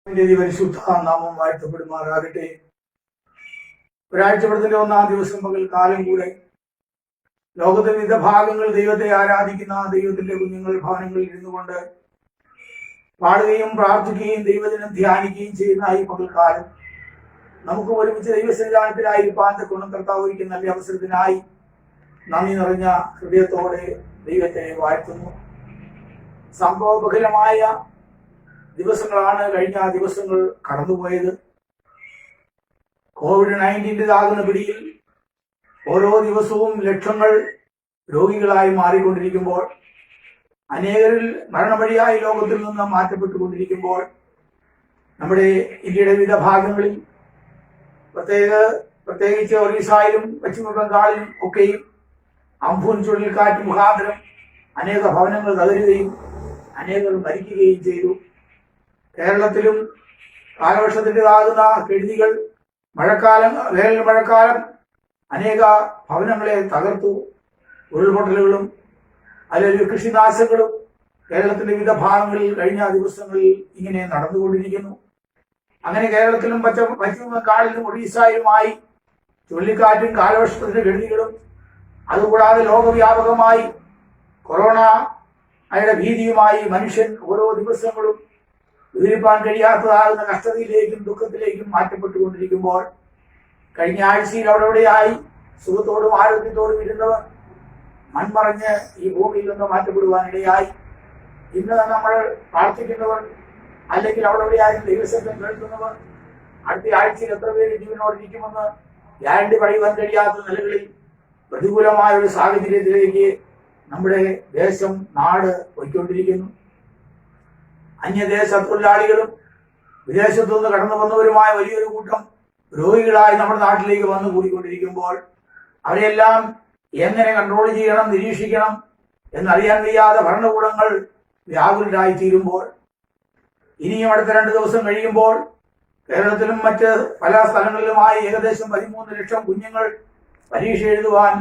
പരിശുദ്ധ നാമം വാഴ്ത്തപ്പെടുമാറാകട്ടെ. ഒരാഴ്ചപ്പെടുത്തിന്റെ ഒന്നാം ദിവസം പകൽ കാലം കൂടെ ലോകത്തിന്റെ വിവിധ ഭാഗങ്ങൾ ദൈവത്തെ ആരാധിക്കുന്ന ദൈവത്തിന്റെ കുഞ്ഞുങ്ങൾ ഭവനങ്ങളിൽ ഇരുന്നുകൊണ്ട് പാടുകയും പ്രാർത്ഥിക്കുകയും ദൈവദിനം ധ്യാനിക്കുകയും ചെയ്യുന്ന ഈ പകൽക്കാലം നമുക്ക് ഒരുമിച്ച് ദൈവസന്നിധാനത്തിലായിരിക്കാൻ ഗുണം കർത്താവ് ഒരുക്കുന്ന നല്ല അവസരത്തിനായി നന്ദി നിറഞ്ഞ ഹൃദയത്തോടെ ദൈവത്തെ വാഴ്ത്തുന്നു. സംഭവബഹുലമായ ദിവസങ്ങളാണ് കഴിഞ്ഞ ദിവസങ്ങൾ കടന്നുപോയത്. COVID-19 പിടിയിൽ ഓരോ ദിവസവും ലക്ഷങ്ങൾ രോഗികളായി മാറിക്കൊണ്ടിരിക്കുമ്പോൾ, അനേകരിൽ മരണവഴിയായി ലോകത്തിൽ നിന്ന് മാറ്റപ്പെട്ടുകൊണ്ടിരിക്കുമ്പോൾ, നമ്മുടെ ഇന്ത്യയുടെ വിവിധ ഭാഗങ്ങളിൽ പ്രത്യേകിച്ച് ഒറീസയിലും പശ്ചിമ ബംഗാളിലും ഒക്കെയും അംഫൂൻ ചുഴലിക്കാറ്റ് മുഖാന്തരം അനേക ഭവനങ്ങൾ തകരുകയും അനേകർ മരിക്കുകയും ചെയ്തു. കേരളത്തിലും കാലവർഷത്തിൻ്റെതാകുന്ന കെടുതികൾ വേനൽ മഴക്കാലം അനേക ഭവനങ്ങളെ തകർത്തു. ഉരുൾപൊട്ടലുകളും അല്ലെങ്കിൽ കൃഷിനാശങ്ങളും കേരളത്തിന്റെ വിവിധ ഭാഗങ്ങളിൽ കഴിഞ്ഞ ദിവസങ്ങളിൽ ഇങ്ങനെ നടന്നുകൊണ്ടിരിക്കുന്നു. അങ്ങനെ കേരളത്തിലും പശ്ചിമ ബംഗാളിലും ഒറീസയിലുമായി ചുഴലിക്കാറ്റും കാലവർഷത്തിന്റെ കെടുതികളും, അതുകൂടാതെ ലോകവ്യാപകമായി കൊറോണയുടെ ഭീതിയുമായി മനുഷ്യൻ ഓരോ ദിവസങ്ങളും വിവരിപ്പാൻ കഴിയാത്തതാകുന്ന കഷ്ടതയിലേക്കും ദുഃഖത്തിലേക്കും മാറ്റപ്പെട്ടുകൊണ്ടിരിക്കുമ്പോൾ, കഴിഞ്ഞ ആഴ്ചയിൽ അവിടെയായി സുഖത്തോടും ആരോഗ്യത്തോടും ഇരുന്നവർ മൺമറഞ്ഞ് ഈ ഭൂമിയിൽ നിന്ന് മാറ്റപ്പെടുവാനിടയായി. ഇന്ന് നമ്മൾ പ്രാർത്ഥിക്കുന്നവർ അല്ലെങ്കിൽ അവിടെയായി ദൈവശബ്ദം കേൾക്കുന്നവർ അടുത്ത ആഴ്ചയിൽ എത്ര പേര് ജീവനോടിരിക്കുമെന്ന് ഗ്യാരണ്ടി പറയുവാൻ കഴിയാത്ത നിലകളിൽ പ്രതികൂലമായ ഒരു സാഹചര്യത്തിലേക്ക് നമ്മുടെ ദേശം നാട് പോയിക്കൊണ്ടിരിക്കുന്നു. അന്യദേശ തൊഴിലാളികളും വിദേശത്തു നിന്ന് കടന്നു വന്നവരുമായ വലിയൊരു കൂട്ടം രോഗികളായി നമ്മുടെ നാട്ടിലേക്ക് വന്നു കൂടിക്കൊണ്ടിരിക്കുമ്പോൾ, അവരെല്ലാം എങ്ങനെ കൺട്രോൾ ചെയ്യണം, നിരീക്ഷിക്കണം എന്നറിയാൻ വയ്യാതെ ഭരണകൂടങ്ങൾ വ്യാകുലരായി തീരുമ്പോൾ, ഇനിയും അടുത്ത 2 ദിവസം കഴിയുമ്പോൾ കേരളത്തിലും മറ്റ് പല സ്ഥലങ്ങളിലുമായി ഏകദേശം 13 ലക്ഷം കുഞ്ഞുങ്ങൾ പരീക്ഷ എഴുതുവാൻ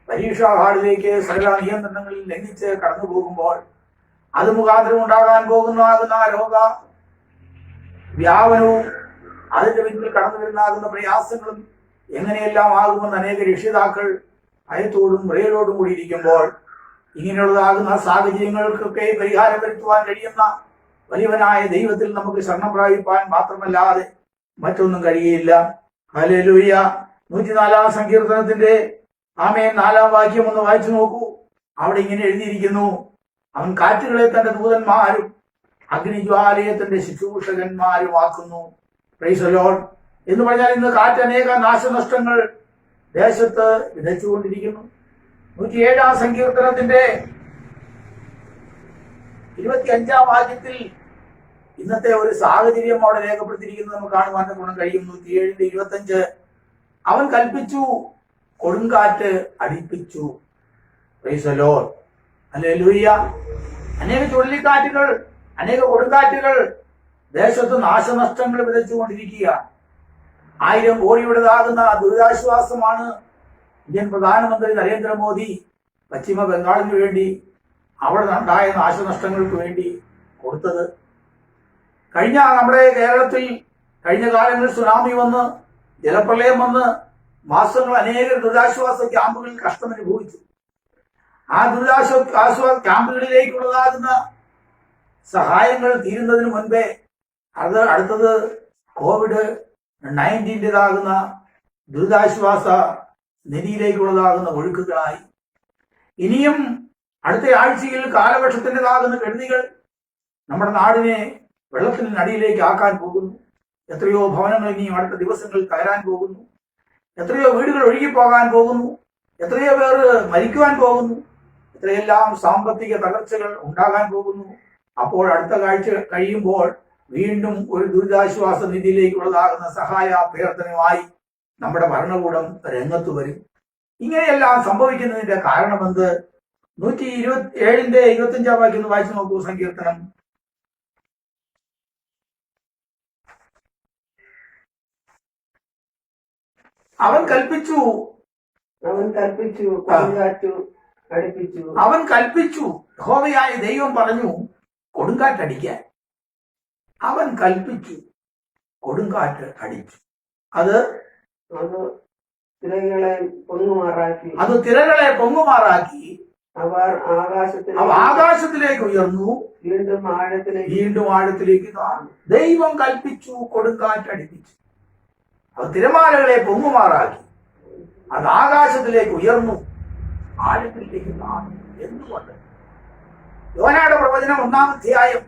പരീക്ഷാ ഹാളിലേക്ക് സകല നിയന്ത്രണങ്ങളിൽ ലംഘിച്ച് കടന്നു പോകുമ്പോൾ, അത് മുഖാന്തരം ഉണ്ടാകാൻ പോകുന്നതാകുന്ന രോഗ വ്യാപനവും അതിന്റെ പിന്നിൽ കടന്നു വരുന്നാകുന്ന പ്രയാസങ്ങളും എങ്ങനെയെല്ലാം ആകുമെന്ന് അനേക രക്ഷിതാക്കൾ ഭയത്തോടും ഭയത്തോടും കൂടി ഇരിക്കുമ്പോൾ, ഇങ്ങനെയുള്ളതാകുന്ന സാഹചര്യങ്ങൾക്കൊക്കെ പരിഹാരം വരുത്തുവാൻ കഴിയുന്ന വലിയവനായ ദൈവത്തിൽ നമുക്ക് ശരണം പ്രാപിപ്പാൻ മാത്രമല്ലാതെ മറ്റൊന്നും കഴിയില്ല. ഹല്ലേലൂയ. 104-ാം സങ്കീർത്തനത്തിന്റെ 4-ാം വാക്യം ഒന്ന് വായിച്ചു നോക്കൂ. അവിടെ ഇങ്ങനെ എഴുതിയിരിക്കുന്നു: അവൻ കാറ്റുകളെ തന്റെ ദൂതന്മാരും അഗ്നിജ്വാലയെ തന്റെ ശുശ്രൂഷകന്മാരും ആക്കുന്നു. Price the Lord. എന്ന് പറഞ്ഞാൽ ഇന്ന് കാറ്റ് അനേക നാശനഷ്ടങ്ങൾ ദേശത്ത് വിതച്ചുകൊണ്ടിരിക്കുന്നു. 107-ാം സങ്കീർത്തനത്തിന്റെ 25-ാം വാക്യത്തിൽ ഇന്നത്തെ ഒരു സാഹചര്യം അവിടെ രേഖപ്പെടുത്തിയിരിക്കുന്നത് നമുക്ക് കാണുവാൻ ഗുണം കഴിയും. 107-25 അവൻ കൽപ്പിച്ചു, കൊടുങ്കാറ്റ് അടിപ്പിച്ചു. Praise the Lord. ഹല്ലേലൂയ. അനേക ചുഴലിക്കാറ്റുകൾ, അനേക കൊടുങ്കാറ്റുകൾ ദേശത്ത് നാശനഷ്ടങ്ങൾ വിതച്ചുകൊണ്ടിരിക്കുകയാണ്. 1000 കോടിയുടേതാകുന്ന ദുരിതാശ്വാസമാണ് ഇന്ത്യൻ പ്രധാനമന്ത്രി നരേന്ദ്രമോദി പശ്ചിമ ബംഗാളിന് വേണ്ടി അവിടെ ഉണ്ടായ നാശനഷ്ടങ്ങൾക്ക് വേണ്ടി കൊടുത്തത്. കഴിഞ്ഞ നമ്മുടെ കേരളത്തിൽ കഴിഞ്ഞ കാലങ്ങളിൽ സുനാമി വന്ന് ജലപ്രളയം വന്ന് മാസങ്ങൾ അനേക ദുരിതാശ്വാസ ക്യാമ്പുകളിൽ കഷ്ടം അനുഭവിച്ചു. ആ ദുരിതാശ്വാസ ക്യാമ്പുകളിലേക്കുള്ളതാകുന്ന സഹായങ്ങൾ തീരുന്നതിന് മുൻപേ അടുത്തത് COVID-19 ദുരിതാശ്വാസ നിധിയിലേക്കുള്ളതാകുന്ന ഒഴുക്കുകളായി. ഇനിയും അടുത്ത ആഴ്ചയിൽ കാലവർഷത്തിൻ്റെതാകുന്ന കെടുതികൾ നമ്മുടെ നാടിനെ വെള്ളത്തിനടിയിലേക്ക് ആക്കാൻ പോകുന്നു. എത്രയോ ഭവനങ്ങൾ ഇനിയും അടുത്ത ദിവസങ്ങളിൽ തകരാൻ പോകുന്നു. എത്രയോ വീടുകൾ ഒഴുകിപ്പോകാൻ പോകുന്നു. എത്രയോ പേർ മരിക്കുവാൻ പോകുന്നു. എത്രയെല്ലാം സാമ്പത്തിക തകർച്ചകൾ ഉണ്ടാകാൻ പോകുന്നു. അപ്പോൾ അടുത്ത കാഴ്ച കഴിയുമ്പോൾ വീണ്ടും ഒരു ദുരിതാശ്വാസ നിധിയിലേക്കുള്ളതാകുന്ന സഹായ അഭ്യർത്ഥനയുമായി നമ്മുടെ ഭരണകൂടം രംഗത്ത് വരും. ഇങ്ങനെയെല്ലാം സംഭവിക്കുന്നതിന്റെ കാരണമെന്ത്? 127-ന്റെ 25-ാം വാക്യം വായിച്ചു നോക്കൂ. സങ്കീർത്തനം അവൻ കൽപ്പിച്ചു, യഹോവയായ ദൈവം പറഞ്ഞു കൊടുങ്കാറ്റടിക്കാൻ. അവൻ കൽപ്പിച്ചു. കൊടുങ്കാറ്റ് അടിച്ചു. അത് തിരകളെ പൊങ്ങുമാറാക്കി അവർ ആകാശത്തിലേക്ക് ഉയർന്നു, വീണ്ടും ആഴത്തിലേക്ക് താഴ്ന്നു. ദൈവം കൽപ്പിച്ചു, കൊടുങ്കാറ്റ് അടിപ്പിച്ചു. അത് തിരമാലകളെ പൊങ്ങുമാറാക്കി, അത് ആകാശത്തിലേക്ക് ഉയർന്നു, ആഴത്തിലേക്ക് താഴ്ന്നു. എന്തുകൊണ്ട്? യോനയുടെ പ്രവചനം 1-ാം അധ്യായം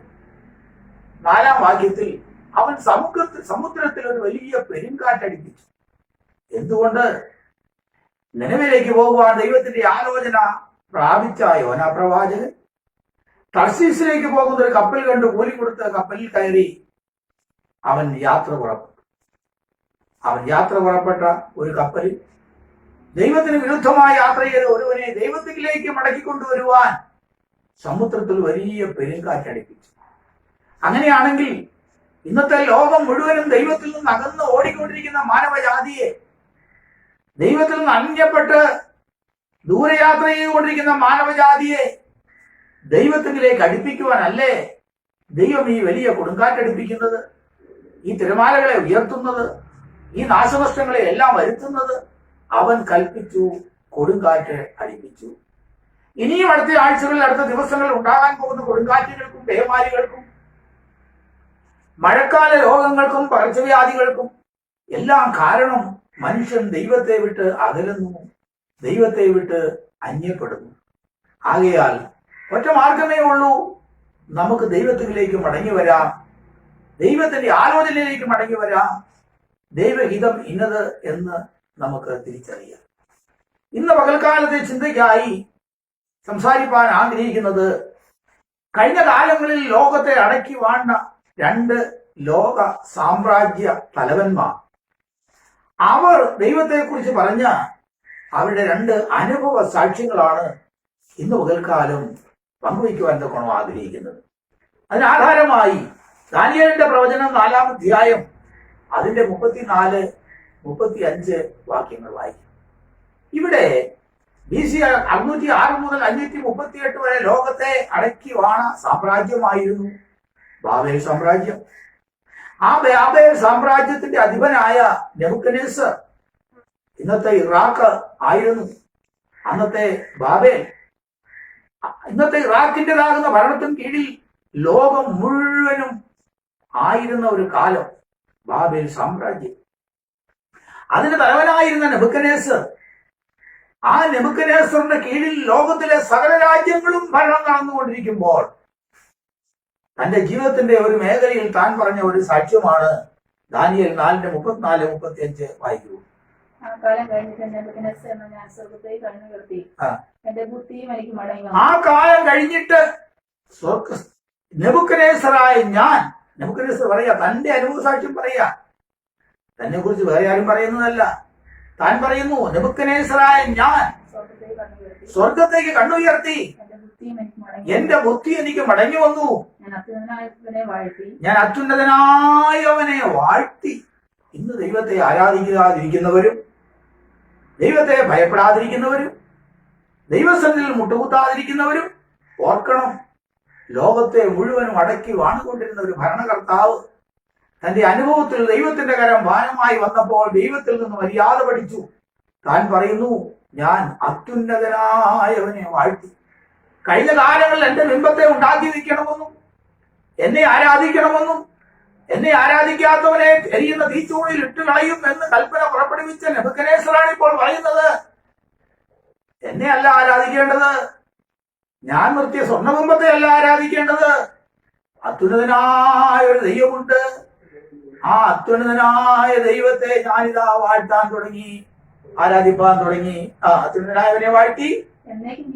4-ാം വാക്യത്തിൽ അവൻ സമുദ്രത്തിൽ ഒരു വലിയ പെരുങ്കാറ്റടിപ്പിച്ചു. എന്തുകൊണ്ട്? നിനവിലേക്ക് പോകുവാൻ ദൈവത്തിന്റെ ആലോചന പ്രാപിച്ച യോന പ്രവാചകൻ തർശീസിലേക്ക് പോകുന്ന ഒരു കപ്പൽ കണ്ട് കൂലി കൊടുത്ത് കപ്പലിൽ കയറി അവൻ യാത്ര പുറപ്പെട്ട ഒരു കപ്പലിൽ ദൈവത്തിന് വിരുദ്ധമായി യാത്ര ചെയ്ത ഒരുവനെ ദൈവത്തിലേക്ക് മടക്കിക്കൊണ്ടുവരുവാൻ സമുദ്രത്തിൽ വലിയ പെരുങ്കാറ്റടിപ്പിച്ചു. അങ്ങനെയാണെങ്കിൽ ഇന്നത്തെ ലോകം മുഴുവനും ദൈവത്തിൽ നിന്ന് അകന്ന് ഓടിക്കൊണ്ടിരിക്കുന്ന മാനവജാതിയെ, ദൈവത്തിൽ നിന്ന് അന്യപ്പെട്ട് ദൂരയാത്ര ചെയ്തുകൊണ്ടിരിക്കുന്ന മാനവജാതിയെ ദൈവത്തിലേക്ക് അടുപ്പിക്കുവാനല്ലേ ദൈവം ഈ വലിയ കൊടുങ്കാറ്റടിപ്പിക്കുന്നത്, ഈ തിരമാലകളെ ഉയർത്തുന്നത്, ഈ നാശനഷ്ടങ്ങളെ എല്ലാം വരുത്തുന്നത്? അവൻ കൽപ്പിച്ചു, കൊടുങ്കാറ്റ് അടിപ്പിച്ചു. ഇനിയും അടുത്ത ആഴ്ചകളിൽ, അടുത്ത ദിവസങ്ങളിൽ ഉണ്ടാകാൻ പോകുന്ന കൊടുങ്കാറ്റുകൾക്കും പേമാരികൾക്കും മഴക്കാല രോഗങ്ങൾക്കും പകർച്ചവ്യാധികൾക്കും എല്ലാം കാരണം മനുഷ്യൻ ദൈവത്തെ വിട്ട് അകലുന്നു, ദൈവത്തെ വിട്ട് അന്യപ്പെടുന്നു. ആകയാൽ ഒറ്റ മാർഗമേ ഉള്ളൂ, നമുക്ക് ദൈവത്തിലേക്ക് മടങ്ങി വരാം, ദൈവത്തിന്റെ ആലോചനയിലേക്ക് മടങ്ങി വരാം. ദൈവഹിതം ഇന്നത് എന്ന് നമുക്ക് തിരിച്ചറിയാം. ഇന്ന് പകൽക്കാലത്തെ ചിന്തയ്ക്കായി സംസാരിപ്പാൻ ആഗ്രഹിക്കുന്നത്, കഴിഞ്ഞ കാലങ്ങളിൽ ലോകത്തെ അടക്കി വാണ്ട 2 ലോക സാമ്രാജ്യ തലവന്മാർ, അവർ ദൈവത്തെക്കുറിച്ച് പറഞ്ഞ അവരുടെ 2 അനുഭവ സാക്ഷ്യങ്ങളാണ് ഇന്ന് പകൽക്കാലം പങ്കുവയ്ക്കുവാൻ തക്കണം ആഗ്രഹിക്കുന്നത്. അതിനാധാരമായി ദാനിയേലിന്റെ പ്രവചനം 4-ാം അധ്യായം അതിന്റെ 34-35 വാക്യങ്ങൾ വായിക്കും. ഇവിടെ BC 606 മുതൽ 538 വരെ ലോകത്തെ അടക്കി വാണ സാമ്രാജ്യമായിരുന്നു ബാബേൽ സാമ്രാജ്യം. ആ ബാബേൽ സാമ്രാജ്യത്തിന്റെ അധിപനായ നെബൂഖദ്നേസർ ഇന്നത്തെ ഇറാഖ് ആയിരുന്നു. അന്നത്തെ ബാബേൽ, ഇന്നത്തെ ഇറാഖിൻ്റെതാകുന്ന ഭരണത്തിന് കീഴിൽ ലോകം മുഴുവനും ആയിരുന്ന ഒരു കാലം ബാബേൽ സാമ്രാജ്യം. അതിന് തലവനായിരുന്ന നെബൂഖദ്നേസർ, ആ നെബൂഖദ്നേസറിന്റെ കീഴിൽ ലോകത്തിലെ സകല രാജ്യങ്ങളും ഭരണം നടന്നുകൊണ്ടിരിക്കുമ്പോൾ തന്റെ ജീവിതത്തിന്റെ ഒരു മേഖലയിൽ താൻ പറഞ്ഞ ഒരു സാക്ഷ്യമാണ് ദാനിയേൽ 4:34-35 വായിക്കൂ. ആ കാലം കഴിഞ്ഞിട്ട് നെബൂഖദ്നേസറായ ഞാൻ, നെബൂഖദ്നേസർ പറയാ, തന്റെ അനുഭവ സാക്ഷ്യം പറയാ, തന്നെ കുറിച്ച് വേറെ ആരും പറയുന്നതല്ല. താൻ പറയുന്നു, നെബൂഖദ്നേസറായ ഞാൻ സ്വർഗത്തേക്ക് കണ്ണുയർത്തി, എന്റെ ബുദ്ധി എനിക്ക് മടങ്ങി വന്നു, ഞാൻ അത്യുന്നതനായവനെ വാഴ്ത്തി. ഇന്ന് ദൈവത്തെ ആരാധിക്കാതിരിക്കുന്നവരും ദൈവത്തെ ഭയപ്പെടാതിരിക്കുന്നവരും ദൈവസന്നിധിയിൽ മുട്ടുകുത്താതിരിക്കുന്നവരും ഓർക്കണം, ലോകത്തെ മുഴുവനും അടക്കി വാണുകൊണ്ടിരുന്ന ഒരു ഭരണകർത്താവ് തന്റെ അനുഭവത്തിൽ ദൈവത്തിന്റെ കരം ഭാരമായി വന്നപ്പോൾ ദൈവത്തിൽ നിന്ന് മര്യാദ പഠിച്ചു. താൻ പറയുന്നു, ഞാൻ അത്യുന്നതനായവനെ വാഴ്ത്തി. കഴിഞ്ഞ കാലങ്ങളിൽ എന്റെ ബിംബത്തെ ഉണ്ടാക്കി വയ്ക്കണമെന്നും എന്നെ ആരാധിക്കണമെന്നും എന്നെ ആരാധിക്കാത്തവനെ എരിയുന്ന തീച്ചൂടിൽ ഇട്ടുകളയും എന്ന് കൽപ്പന പുറപ്പെടുവിച്ച നെബൂഖദ്നേസറാണ് ഇപ്പോൾ പറയുന്നത്, എന്നെ അല്ല ആരാധിക്കേണ്ടത്, ഞാൻ നിർത്തിയ സ്വർണ്ണബിംബത്തെ അല്ല ആരാധിക്കേണ്ടത്, അത്യുന്നതനായ ഒരു ദൈവമുണ്ട്. ആ അത്യുന്നതനായ ദൈവത്തെ ഞാനിതാ വാഴ്ത്താൻ തുടങ്ങി, ആരാധിപ്പാൻ തുടങ്ങി. ആ അത്യുന്നതനായവനെ വാഴ്ത്തി, എന്നേക്കും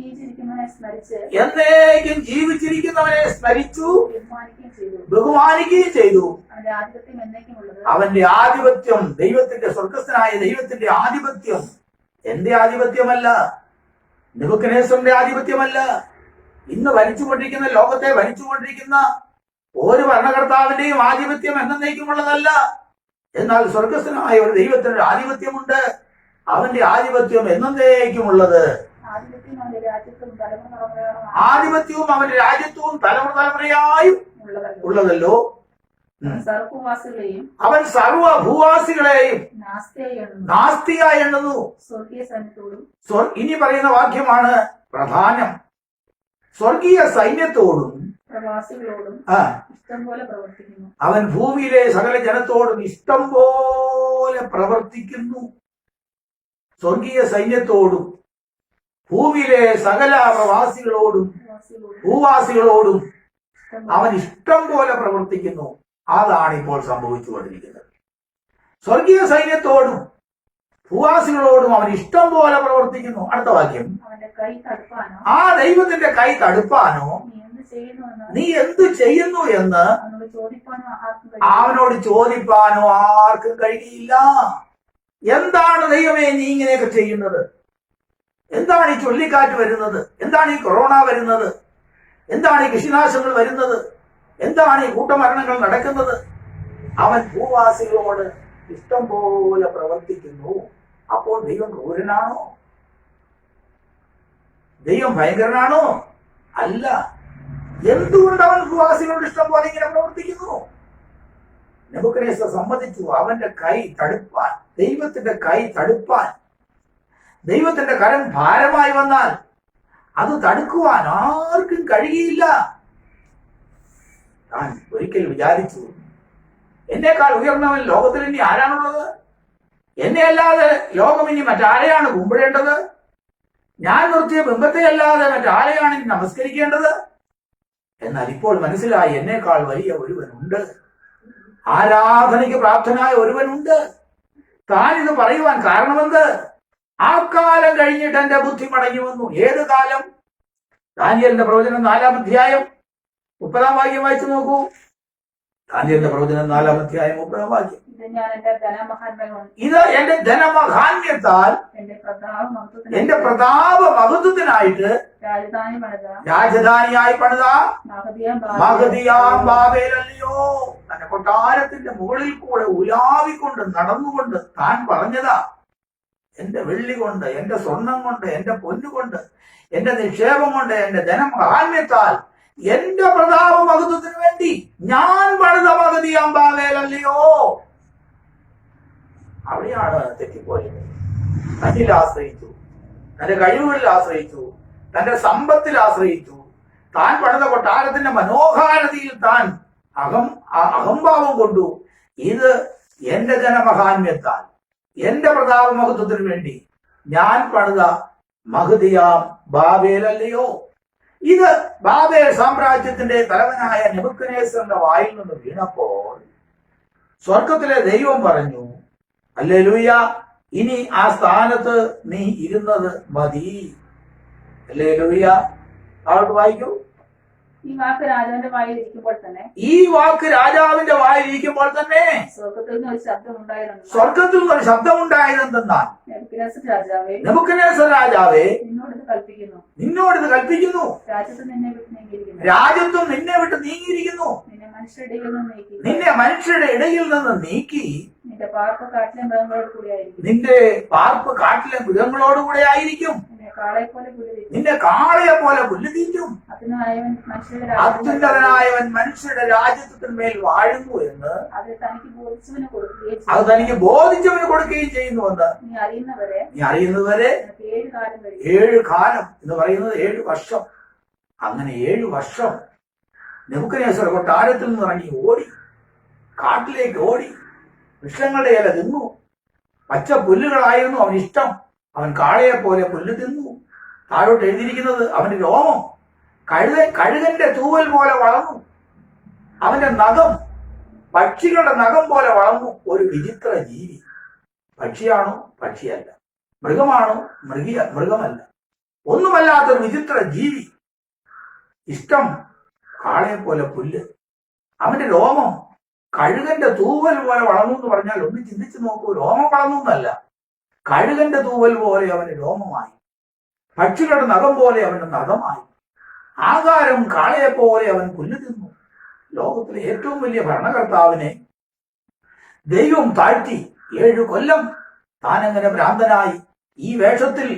ജീവിച്ചിരിക്കുന്നവനെ സ്മരിച്ചു, ബഹുമാനിക്കുകയും ചെയ്തു. അവന്റെ ആധിപത്യം, ദൈവത്തിന്റെ സ്വർഗസ്ഥനായ ദൈവത്തിന്റെ ആധിപത്യം എന്റെ ആധിപത്യമല്ല, നെബൂഖദ്നേസറിന്റെ ആധിപത്യമല്ല, ഇന്ന് ഭരിച്ചുകൊണ്ടിരിക്കുന്ന ലോകത്തെ ഭരിച്ചുകൊണ്ടിരിക്കുന്ന ഒരു ഭരണകർത്താവിന്റെയും ആധിപത്യം എന്നേക്കുമുള്ളതല്ല. എന്നാൽ സ്വർഗസ്ഥനായ ഒരു ദൈവത്തിന്റെ ആധിപത്യമുണ്ട്. അവന്റെ ആധിപത്യം എന്നേക്കുമുള്ളത്. ആധിപത്യവും അവന്റെ രാജ്യത്വവും തലമുറ തലമുറയായും ഉള്ളതല്ലോ. സർവഭൂവാസികളെയും അവൻ സർവഭൂവാസികളെയും നാസ്തിയായി എണ്ണുന്നു. നാസ്തിയായി എണ്ണുന്നു. സ്വർഗീയ സൈന്യത്തോടും ഇനി പറയുന്ന വാക്യമാണ് പ്രധാനം. സ്വർഗീയ സൈന്യത്തോടും പ്രവാസികളോടും ആ ഇഷ്ടം പോലെ പ്രവർത്തിക്കുന്നു. അവൻ ഭൂമിയിലെ സകല ജനത്തോടും ഇഷ്ടം പോലെ പ്രവർത്തിക്കുന്നു. സ്വർഗീയ സൈന്യത്തോടും ഭൂമിയിലെ സകല പ്രവാസികളോടും ഭൂവാസികളോടും അവൻ ഇഷ്ടം പോലെ പ്രവർത്തിക്കുന്നു. അതാണ് ഇപ്പോൾ സംഭവിച്ചുകൊണ്ടിരിക്കുന്നത്. സ്വർഗീയ സൈന്യത്തോടും ഭൂവാസികളോടും അവൻ ഇഷ്ടം പോലെ പ്രവർത്തിക്കുന്നു. അടുത്ത വാക്യം, അവന്റെ കൈ തടുപ്പാനോ ആ ദൈവത്തിന്റെ കൈ തടുപ്പാനോ നീ എന്ത് ചെയ്യുന്നു നീ എന്തു ചെയ്യുന്നു എന്ന് അവനോട് ചോദിപ്പാനോ ആർക്കും കഴിയില്ല. അവനോട് ചോദിപ്പാനോ ആർക്കും കഴിയില്ല. എന്താണ് ദൈവമേ നീ ഇങ്ങനെയൊക്കെ ചെയ്യുന്നത്? എന്താണ് ഈ ചുഴലിക്കാറ്റ് വരുന്നത്? എന്താണ് ഈ കൊറോണ വരുന്നത്? എന്താണ് ഈ കൃഷിനാശങ്ങൾ വരുന്നത്? എന്താണ് ഈ കൂട്ടമരണങ്ങൾ നടക്കുന്നത്? അവൻ ഭൂവാസികളോട് ഇഷ്ടം പോലെ പ്രവർത്തിക്കുന്നു. അപ്പോൾ ദൈവം ക്രൂരനാണോ? ദൈവം ഭയങ്കരനാണോ? അല്ല. എന്തുകൊണ്ട് അവൻ ഭൂവാസികളോട് ഇഷ്ടം പോലെ ഇങ്ങനെ പ്രവർത്തിക്കുന്നു? നെബൂഖദ്നേസർ സമ്മതിച്ചു, അവന്റെ കൈ തടുപ്പാൻ, ദൈവത്തിന്റെ കൈ തടുപ്പാൻ, ദൈവത്തിന്റെ കരം ഭാരമായി വന്നാൽ അത് തടുക്കുവാൻ ആർക്കും കഴിയില്ല. താൻ ഒരിക്കൽ വിചാരിച്ചു, എന്നേക്കാൾ ഉയർന്നവൻ ലോകത്തിൽ ഇനി ആരാണുള്ളത്? എന്നെ അല്ലാതെ ലോകം ഇനി മറ്റാരെയാണ് കുമ്പിടേണ്ടത്? ഞാൻ നിർത്തിയ ബിംബത്തെ അല്ലാതെ മറ്റാരെയാണ് ഇനി നമസ്കരിക്കേണ്ടത്? എന്നാൽ ഇപ്പോൾ മനസ്സിലായി, എന്നേക്കാൾ വലിയ ഒരുവനുണ്ട്, ആരാധനയ്ക്ക് പ്രാപ്തനായ ഒരുവനുണ്ട്. താൻ ഇത് പറയുവാൻ കാരണമെന്ത്? ആ കാലം കഴിഞ്ഞിട്ട് എന്റെ ബുദ്ധി മടങ്ങി വന്നു. ഏത് കാലം? ദാനിയേലിന്റെ പ്രവചനം 4-ാം അധ്യായം 30-ാം വാക്യം വായിച്ചു നോക്കൂ. ദാനിയേലിന്റെ പ്രവചനം 4-ാം അധ്യായം 30-ാം വാക്യം. ഇത് എന്റെ ധനമഹാന്യത്താൽ എന്റെ പ്രതാപ മഹത്വത്തിനായിട്ട് രാജധാനിയായി പണിത മഹദിയാം ബാബേലല്ലയോ. തന്റെ കൊട്ടാരത്തിന്റെ മുകളിൽ കൂടെ ഉലാവിക്കൊണ്ട് നടന്നുകൊണ്ട് താൻ പറഞ്ഞതാ, എന്റെ വെള്ളി കൊണ്ട്, എന്റെ സ്വർണം കൊണ്ട്, എന്റെ പൊന്നുകൊണ്ട്, എന്റെ നിക്ഷേപം കൊണ്ട്, എന്റെ ധനമഹാന്യത്താൽ എന്റെ പ്രതാപ മഹത്വത്തിന് വേണ്ടി ഞാൻ പണിത മഹദിയാം ബാബേലല്ലയോ. അവിടെയാണ് തെറ്റിപ്പോയത്. തന്നിൽ ആശ്രയിച്ചു, തന്റെ കഴിവുകളിൽ ആശ്രയിച്ചു, തന്റെ സമ്പത്തിൽ ആശ്രയിച്ചു, താൻ പണിത കൊട്ടാരത്തിന്റെ മനോഹാരിതയിൽ താൻ അഹംഭാവം കൊണ്ടു. ഇത് എന്റെ ജനമഹാന്യത്താൽ എന്റെ പ്രതാപ മഹത്വത്തിന് വേണ്ടി ഞാൻ പണിത മഹദിയാം ബാബേലല്ലയോ. ഇത് ബാബേൽ സാമ്രാജ്യത്തിന്റെ തലവനായ നെബൂഖദ്നേസറിന്റെ വായിൽ നിന്ന് വീണപ്പോൾ സ്വർഗത്തിലെ ദൈവം പറഞ്ഞു, ഹല്ലേലൂയ, ഇനി ആ സ്ഥാനത്ത് നീ ഇരുന്നത് മതി. ഹല്ലേലൂയ. അവിടെ വായിക്കൂ. ഈ വാക്ക് രാജാവിന്റെ വായിൽ ഇരിക്കുമ്പോൾ തന്നെ സ്വർഗത്തിൽ നിന്ന് ഒരു ശബ്ദം ഉണ്ടായിരുന്നെന്നാൽ നെബൂഖദ്നേസർ രാജാവേ നിന്നോടിത് കൽപ്പിക്കുന്നു, രാജ്യത്വം നിന്നെ വിട്ട് നീങ്ങിയിരിക്കുന്നു, നിന്നെ മനുഷ്യരുടെ ഇടയിൽ നിന്ന് നീക്കി നിന്റെ പാർപ്പ് കാട്ടിലെ മൃഗങ്ങളോടുകൂടെ ആയിരിക്കും, നിന്നെ കാളയെ പോലെ പുല്ല് തീറ്റും, അത്യുന്നതനായവൻ മനുഷ്യരുടെ രാജ്യത്വത്തിന്മേൽ വാഴുന്നു എന്ന് അത് തനിക്ക് ബോധിച്ചവന് കൊടുക്കുകയും ചെയ്യുന്നുവെന്ന് നീ അറിയുന്നവരെ 7 കാലം എന്ന് പറയുന്നത് 7 വർഷം. അങ്ങനെ 7 വർഷം നെബൂഖദ്നേസർ കൊട്ടാരത്തിൽ നിന്ന് ഇറങ്ങി ഓടി, കാട്ടിലേക്ക് ഓടി, വൃക്ഷങ്ങളുടെ ഇല തിന്നു. പച്ച പുല്ലുകളായിരുന്നു അവനിഷ്ടം. അവൻ കാളയെ പോലെ പുല്ല് തിന്നു. താഴോട്ട് എഴുതിയിരിക്കുന്നത് അവന്റെ രോമം കഴുകന്റെ തൂവൽ പോലെ വളർന്നു. അവന്റെ നഖം പക്ഷികളുടെ നഖം പോലെ വളർന്നു. ഒരു വിചിത്ര ജീവി. പക്ഷിയാണോ? പക്ഷിയല്ല. മൃഗമാണോ? മൃഗമല്ല. ഒന്നുമല്ലാത്തൊരു വിചിത്ര ജീവി. ഇഷ്ടം കാളയെ പോലെ പുല്ല്. അവന്റെ രോമം കഴുകന്റെ തൂവൽ പോലെ വളർന്നു എന്ന് പറഞ്ഞാൽ ഒന്ന് ചിന്തിച്ചു നോക്കൂ. രോമം വളർന്നു എന്നല്ല, കഴുകന്റെ തൂവൽ പോലെ അവന്റെ രോമമായി, പക്ഷികളുടെ നഖം പോലെ അവന്റെ നഖമായി, ആകാരം കാളയെ പോലെ അവൻ പുല്ല് തിന്നു. ലോകത്തിലെ ഏറ്റവും വലിയ ഭരണകർത്താവിനെ ദൈവം താഴ്ത്തി 7 കൊല്ലം താനെങ്ങനെ ഭ്രാന്തനായി ഈ വേഷത്തിൽ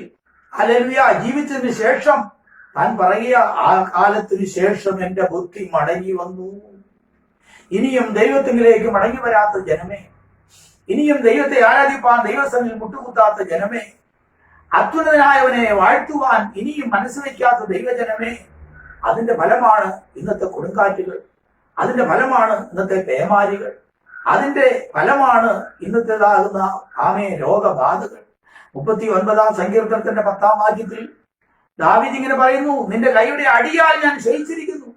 ഹല്ലേലൂയ ജീവിച്ചതിന് ശേഷം താൻ പറയുക, ആ കാലത്തിന് ശേഷം എന്റെ ബുദ്ധി മടങ്ങി വന്നു. ഇനിയും ദൈവത്തിലേക്ക് മടങ്ങി വരാത്ത ജനമേ, ഇനിയും ദൈവത്തെ ആരാധിപ്പാൻ ദൈവസന്നിധിയിൽ മുട്ടുകുത്താത്ത ജനമേ, അത്യുന്നതനായവനെ വാഴ്ത്തുവാൻ ഇനിയും മനസ്സ് വയ്ക്കാത്ത ദൈവജനമേ, അതിന്റെ ഫലമാണ് ഇന്നത്തെ കൊടുങ്കാറ്റുകൾ, അതിന്റെ ഫലമാണ് ഇന്നത്തെ പേമാരികൾ, അതിന്റെ ഫലമാണ് ഇന്നത്തേതാകുന്ന രോഗബാധകൾ. 39-ാം സങ്കീർത്തനത്തിന്റെ 10-ാം വാക്യത്തിൽ ദാവീദ് ഇങ്ങനെ പറയുന്നു, നിന്റെ കൈയുടെ അടിയാൽ ഞാൻ ക്ഷയിച്ചിരിക്കുന്നു,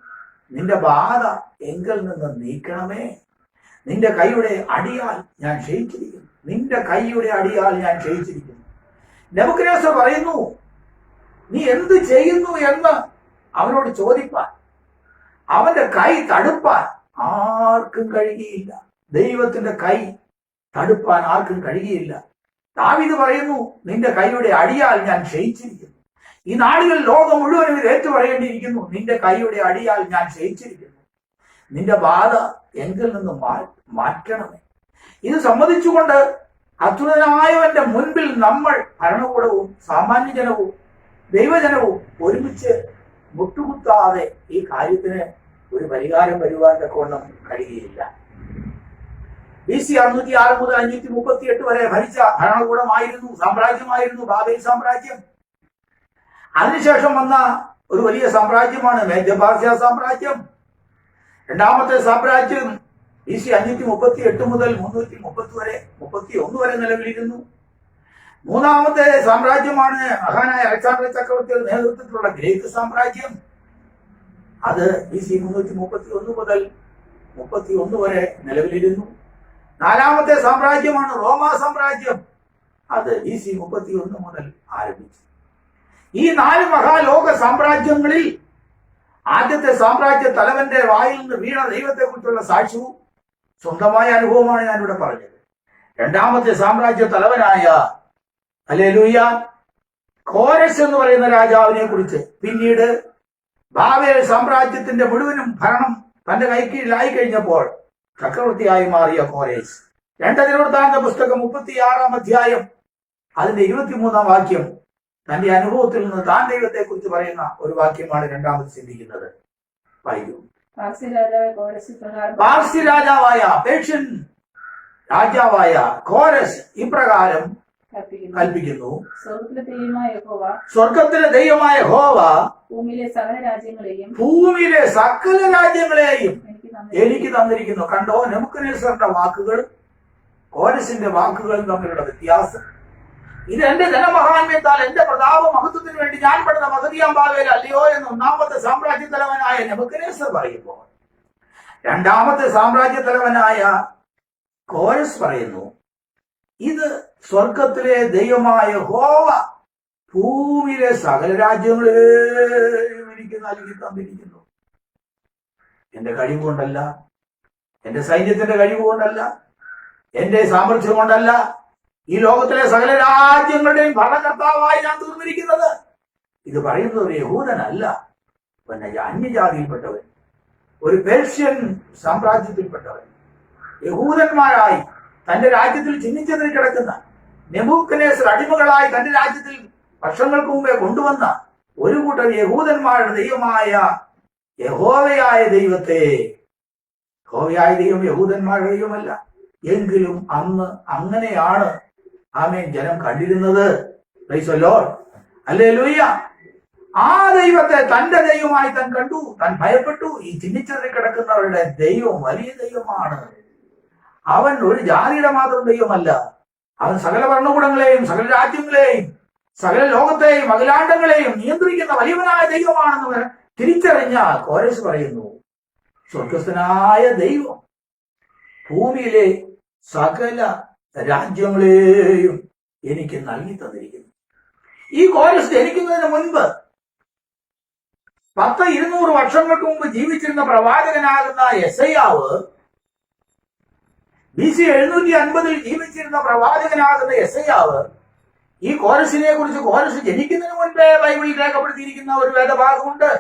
നിന്റെ ബാധ എങ്കിൽ നിന്ന് നീക്കണമേ. നിന്റെ കൈയുടെ അടിയാൽ ഞാൻ ക്ഷയിച്ചിരിക്കുന്നു, നിന്റെ കൈയുടെ അടിയാൽ ഞാൻ ക്ഷയിച്ചിരിക്കുന്നു. നെബൂഖദ്നേസർ പറയുന്നു, നീ എന്ത് ചെയ്യുന്നു എന്ന് അവനോട് ചോദിപ്പാൻ, അവന്റെ കൈ തടുപ്പാൻ ആർക്കും കഴിയുകയില്ല. ദൈവത്തിന്റെ കൈ തടുപ്പാൻ ആർക്കും കഴിയുകയില്ല. ദാവീദ് പറയുന്നു, നിന്റെ കൈയുടെ അടിയാൽ ഞാൻ ക്ഷയിച്ചിരിക്കുന്നു. ഈ നാടുകളിൽ ലോകം മുഴുവനും ഇത് ഏറ്റുപറയേണ്ടിയിരിക്കുന്നു, നിന്റെ കൈയുടെ അടിയാൽ ഞാൻ ക്ഷയിച്ചിരിക്കുന്നു, നിന്റെ ബാധ എങ്കിൽ നിന്ന് മാറ്റണമേ. ഇത് സമ്മതിച്ചുകൊണ്ട് അത്യുന്നതനായവന്റെ മുൻപിൽ നമ്മൾ ഭരണകൂടവും സാമാന്യ ജനവും ദൈവജനവും ഒരുമിച്ച് മുട്ടുകുത്താതെ ഈ കാര്യത്തിന് ഒരു പരിഹാരം വരുവാൻ തക്കവണ്ണം കഴിയുകയില്ല. BC 606 മുതൽ 538 വരെ ഭരിച്ച ഭരണകൂടമായിരുന്നു, സാമ്രാജ്യമായിരുന്നു ബാബേൽ സാമ്രാജ്യം. അതിനുശേഷം വന്ന ഒരു വലിയ സാമ്രാജ്യമാണ് മേദ്യപാർസ്യ സാമ്രാജ്യം. രണ്ടാമത്തെ സാമ്രാജ്യം BC 538 മുതൽ 331 വരെ നിലവിലിരുന്നു. മൂന്നാമത്തെ സാമ്രാജ്യമാണ് മഹാനായ അലക്സാണ്ടർ ചക്രവർത്തിയുടെ നേതൃത്വത്തിലുള്ള ഗ്രീക്ക് സാമ്രാജ്യം. അത് BC 331 മുതൽ 31 വരെ നിലവിലിരുന്നു. നാലാമത്തെ സാമ്രാജ്യമാണ് റോമാ സാമ്രാജ്യം. അത് BC 31 മുതൽ ആരംഭിച്ചു. ഈ 4 മഹാലോക സാമ്രാജ്യങ്ങളിൽ ആദ്യത്തെ സാമ്രാജ്യ തലവന്റെ വായിൽ നിന്ന് വീണ ദൈവത്തെ കുറിച്ചുള്ള സാക്ഷ്യവും സ്വന്തമായ അനുഭവമാണ് ഞാനിവിടെ പറഞ്ഞത്. രണ്ടാമത്തെ സാമ്രാജ്യ തലവനായ ഹല്ലേലൂയ കോരസ് എന്ന് പറയുന്ന രാജാവിനെ കുറിച്ച്, പിന്നീട് ബാബേൽ സാമ്രാജ്യത്തിന്റെ മുഴുവനും ഭരണം തന്റെ കൈക്കീഴിലായി കഴിഞ്ഞപ്പോൾ ചക്രവർത്തിയായി മാറിയ കോരേസ്. 2 ദിനവൃത്താന്ത പുസ്തകം 36-ാം അധ്യായം അതിന്റെ 23-ാം വാക്യം തന്റെ അനുഭവത്തിൽ നിന്ന് താൻ ദൈവത്തെ കുറിച്ച് പറയുന്ന ഒരു വാക്യമാണ് രണ്ടാമത് ചിന്തിക്കുന്നത്. വായിക്കൂ. പാർസി രാജാവായ പേർഷ്യൻ രാജാവായ കോരസ് ഇപ്രകാരം കൽപ്പിക്കുന്നു, സ്വർഗത്തിലെ ദൈവമായ യഹോവ ഭൂമിയിലെ സകല രാജ്യങ്ങളെയും എനിക്ക് തന്നിരിക്കുന്നു. കണ്ടോ, നെബൂഖദ്നേസറിന്റെ വാക്കുകളും കോരസിന്റെ വാക്കുകളും തമ്മിലുള്ള വ്യത്യാസം. ഇത് എന്റെ ധനമഹാന്യത്താൽ എന്റെ പ്രതാപ മഹത്വത്തിന് വേണ്ടി ഞാൻ പെടുന്ന മഹതിയാം ബാബേൽ അല്ലയോ എന്ന് ഒന്നാമത്തെ സാമ്രാജ്യ തലവനായ നെബൂഖദ്നേസർ പറയുമ്പോൾ, രണ്ടാമത്തെ സാമ്രാജ്യ തലവനായ കോരസ് പറയുന്നു, ഇത് സ്വർഗത്തിലെ ദൈവമായ യഹോവ ഭൂമിയിലെ സകല രാജ്യങ്ങളെയും എനിക്ക് നൽകി തന്നിരിക്കുന്നു. എന്റെ കഴിവുകൊണ്ടല്ല, എന്റെ സൈന്യത്തിന്റെ കഴിവുകൊണ്ടല്ല, എന്റെ സാമർഥ്യം കൊണ്ടല്ല, ഈ ലോകത്തിലെ സകല രാജ്യങ്ങളുടെയും ഭരണകർത്താവായി ഞാൻ തീർന്നിരിക്കുന്നത്. ഇത് പറയുന്നത് ഒരു യഹൂദനല്ല, പിന്നെ അന്യജാതിയിൽപ്പെട്ടവൻ, ഒരു പേർഷ്യൻ സാമ്രാജ്യത്തിൽപ്പെട്ടവൻ, യഹൂദന്മാരായി തന്റെ രാജ്യത്തിൽ ചിഹ്നിച്ചതിൽ കിടക്കുന്ന നെബൂഖദ്നേസർ അടിമകളായി തന്റെ രാജ്യത്തിൽ വർഷങ്ങൾക്ക് മുമ്പേ കൊണ്ടുവന്ന ഒരു കൂട്ടർ യഹൂദന്മാരുടെ ദൈവമായ യഹോവയായ ദൈവത്തെ, യഹോവയായ ദൈവം യഹൂദന്മാരുടെ ദൈവമല്ല, എങ്കിലും അന്ന് അങ്ങനെയാണ് ജനം കണ്ടിരുന്നത്. Price the Lord, hallelujah. ആ ദൈവത്തെ തന്റെ ദൈവമായി താൻ കണ്ടു, താൻ ഭയപ്പെട്ടു. ഈ ചിഹ്നിച്ചതിൽ കിടക്കുന്നവരുടെ ദൈവം വലിയ ദൈവമാണ്. അവൻ ഒരു ജാതിയുടെ മാത്രം ദൈവമല്ല, അവൻ സകല ഭരണകൂടങ്ങളെയും സകല രാജ്യങ്ങളെയും സകല ലോകത്തെയും അഖിലാണ്ടങ്ങളെയും നിയന്ത്രിക്കുന്ന വലിയവനായ ദൈവമാണെന്ന് തിരിച്ചറിഞ്ഞ കോരസ് പറയുന്നു, സ്വർഗസ്ഥനായ ദൈവം ഭൂമിയിലെ സകല രാജ്യങ്ങളെയും എനിക്ക് നൽകി തന്നിരിക്കുന്നു. ഈ കോരസ് ജനിക്കുന്നതിന് മുൻപ് 200 വർഷങ്ങൾക്ക് മുമ്പ് ജീവിച്ചിരുന്ന പ്രവാചകനാകുന്ന യെശയ്യാവ്, BC 750 ജീവിച്ചിരുന്ന പ്രവാചകനാകുന്ന യെശയ്യാവ് ഈ കോരസിനെ കുറിച്ച്, കോരസ് ജനിക്കുന്നതിന് മുൻപേ ബൈബിളിൽ രേഖപ്പെടുത്തിയിരിക്കുന്ന ഒരു വേദഭാഗമുണ്ട്.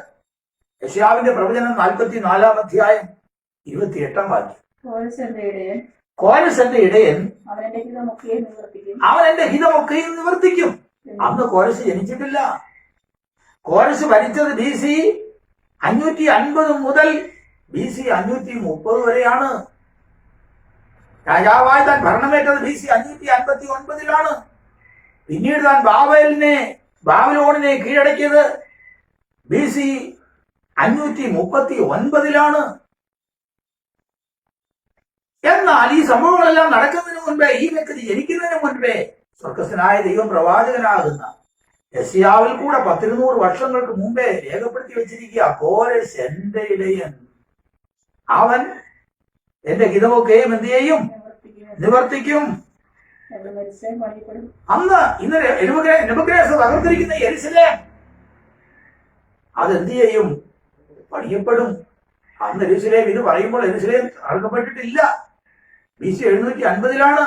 യെശയ്യാവിന്റെ പ്രവചനം 44-ാം അധ്യായം 28-ാം വാക്യം. കോരസ് എന്റെ ഇടയൻ, അവൻ എന്റെ ഹിതമൊക്കെയും നിവർത്തിക്കും. അന്ന് കോരസ് ജനിച്ചിട്ടില്ല. കോരസ് ഭരിച്ചത് BC 550 മുതൽ BC 530 വരെയാണ്. രാജാവായി താൻ ഭരണമേറ്റത് BC 559 പിന്നീട് താൻ ബാബിലോണിനെ കീഴടക്കിയത് BC 539. എന്നാൽ ഈ സംഭവങ്ങളെല്ലാം നടക്കുന്നതിന് മുൻപേ, ഈ വ്യക്തി ജനിക്കുന്നതിന് മുൻപേ സ്വർഗസ്ഥനായ ദൈവം പ്രവാചകനാകുന്ന യെശയ്യാവിൽ കൂടെ 100 വർഷങ്ങൾക്ക് മുമ്പേ രേഖപ്പെടുത്തി വെച്ചിരിക്കുക, കോരേശ് എന്റെ ഇടയൻ, അവൻ എന്റെ ഹിതമൊക്കെയും എന്ത് ചെയ്യും? നിവർത്തിക്കും. അന്ന് ഇന്ന് നെബൂഖദ്നേസർ തകർത്തിരിക്കുന്ന യെരുശലേം അതെന്ത് ചെയ്യും? പണിയപ്പെടും. അന്ന് യെരുശലേം, ഇത് പറയുമ്പോൾ യെരുശലേം തകർക്കപ്പെട്ടിട്ടില്ല. BC 750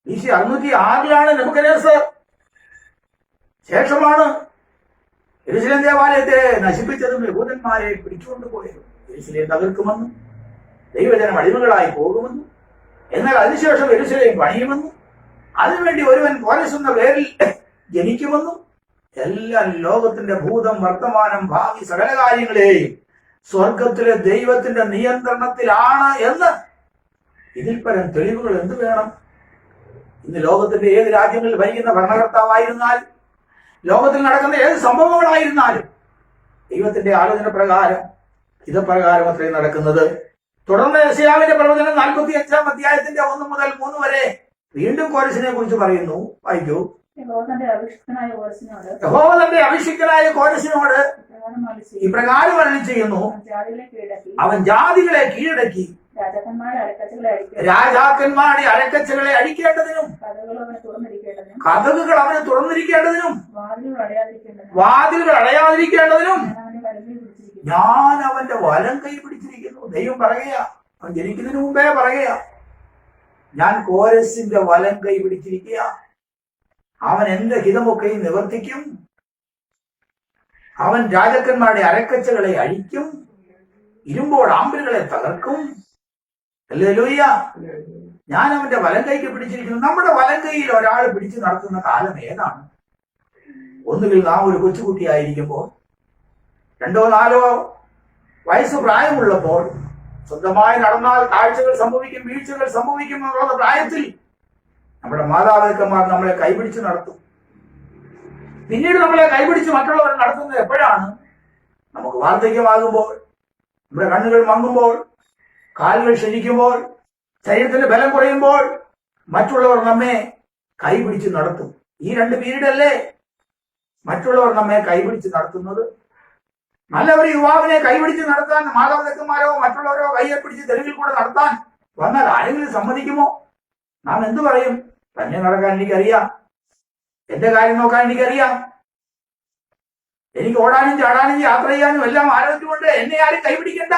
BC 606 നെബൂഖദ്നേസർ ശേഷമാണ് യെരുശലേം ദേവാലയത്തെ നശിപ്പിച്ചതും യഹൂദന്മാരെ പിടിച്ചുകൊണ്ട് പോയതും. യെരുശലേം തകർക്കുമെന്നും ദൈവജനം അടിമകളായി പോകുമെന്നും എന്നാൽ അതിനുശേഷം യെരുശലേം പണിയുമെന്നും അതിനുവേണ്ടി ഒരുവൻ കോരേശ് എന്ന പേരിൽ ജനിക്കുമെന്നും എല്ലാം ലോകത്തിന്റെ ഭൂതം, വർത്തമാനം, ഭാവി സകല കാര്യങ്ങളെയും സ്വർഗത്തിലെ ദൈവത്തിന്റെ നിയന്ത്രണത്തിലാണ് എന്ന് ഇതിൽ പരം തെളിവുകൾ എന്ത് വേണം? ഇന്ന് ലോകത്തിന്റെ ഏത് രാജ്യങ്ങളിൽ ഭരിക്കുന്ന ഭരണകർത്താവായിരുന്നാലും ലോകത്തിൽ നടക്കുന്ന ഏത് സംഭവങ്ങളായിരുന്നാലും ദൈവത്തിന്റെ ആലോചന പ്രകാരം ഹിതപ്രകാരം അത്രയും നടക്കുന്നത്. തുടർന്ന് യെശയ്യാവിന്റെ പ്രവചനം 45-ാം അധ്യായത്തിന്റെ 1 മുതൽ 3 വരെ വീണ്ടും കോരേശിനെ കുറിച്ച് പറയുന്നു. വായിക്കൂ. യഹോവ തന്റെ അഭിഷിക്തനായ കോരേശിനോട് ഇപ്രകാരം അരുളി ചെയ്യുന്നു, അവൻ ജാതികളെ കീഴടക്കി രാജാക്കന്മാരുടെ അരക്കച്ചകളെ അടിക്കേണ്ടതിനും കതകുകൾ അവന് തുറന്നിരിക്കേണ്ടതിനും വാതിലുകൾ അടയാതിരിക്കേണ്ടതിനും ഞാൻ അവന്റെ വലം കൈ പിടിച്ചിരിക്കുന്നു. ദൈവം പറയുക, അവൻ ജനിക്കുന്നതിന് മുമ്പേ പറയുക, ഞാൻ കോരേശിന്റെ വലം കൈ പിടിച്ചിരിക്കുക, അവൻ എന്റെ ഹിതമൊക്കെയും നിവർത്തിക്കും, അവൻ രാജാക്കന്മാരുടെ അരക്കച്ചകളെ അഴിക്കും, ഇരുമ്പോൾ ആമ്പലുകളെ തകർക്കും. ഹല്ലേലൂയ. ഞാൻ അവന്റെ വലം കൈക്ക് പിടിച്ചിരിക്കുന്നു. നമ്മുടെ വലം കൈയിൽ ഒരാൾ പിടിച്ചു നടത്തുന്ന കാലം ഏതാണ്? ഒന്നുകിൽ നാം ഒരു കൊച്ചുകുട്ടിയായിരിക്കുമ്പോൾ, 2 or 4 വയസ്സ് പ്രായമുള്ളപ്പോൾ, സ്വന്തമായി നടന്നാൽ താഴ്ചകൾ സംഭവിക്കും, വീഴ്ചകൾ സംഭവിക്കും എന്നുള്ള പ്രായത്തിൽ നമ്മുടെ മാതാപിതാക്കന്മാർ നമ്മളെ കൈപിടിച്ച് നടത്തും. പിന്നീട് നമ്മളെ കൈപിടിച്ച് മറ്റുള്ളവർ നടത്തുന്നത് എപ്പോഴാണ്? നമുക്ക് വാർദ്ധക്യമാകുമ്പോൾ, നമ്മുടെ കണ്ണുകൾ മങ്ങുമ്പോൾ, കാലുകൾ ക്ഷയിക്കുമ്പോൾ, ശരീരത്തിന്റെ ബലം കുറയുമ്പോൾ മറ്റുള്ളവർ നമ്മെ കൈപിടിച്ച് നടത്തും. ഈ 2 പീരീഡല്ലേ മറ്റുള്ളവർ നമ്മെ കൈപിടിച്ച് നടത്തുന്നത്. നല്ല ഒരു യുവാവിനെ കൈപിടിച്ച് നടത്താൻ മാതാപിതാക്കന്മാരോ മറ്റുള്ളവരോ കൈയെ പിടിച്ച് തെരുവിൽ കൂടെ നടത്താൻ വന്നാൽ ആരെങ്കിലും സമ്മതിക്കുമോ? നാം എന്തു പറയും? തന്നെ നടക്കാൻ എനിക്കറിയാം, എന്റെ കാര്യം നോക്കാൻ എനിക്കറിയാം, എനിക്ക് ഓടാനും ചാടാനും യാത്ര ചെയ്യാനും എല്ലാം ആലോചിച്ചുകൊണ്ട് എന്നെ ആരും കൈപിടിക്കണ്ട.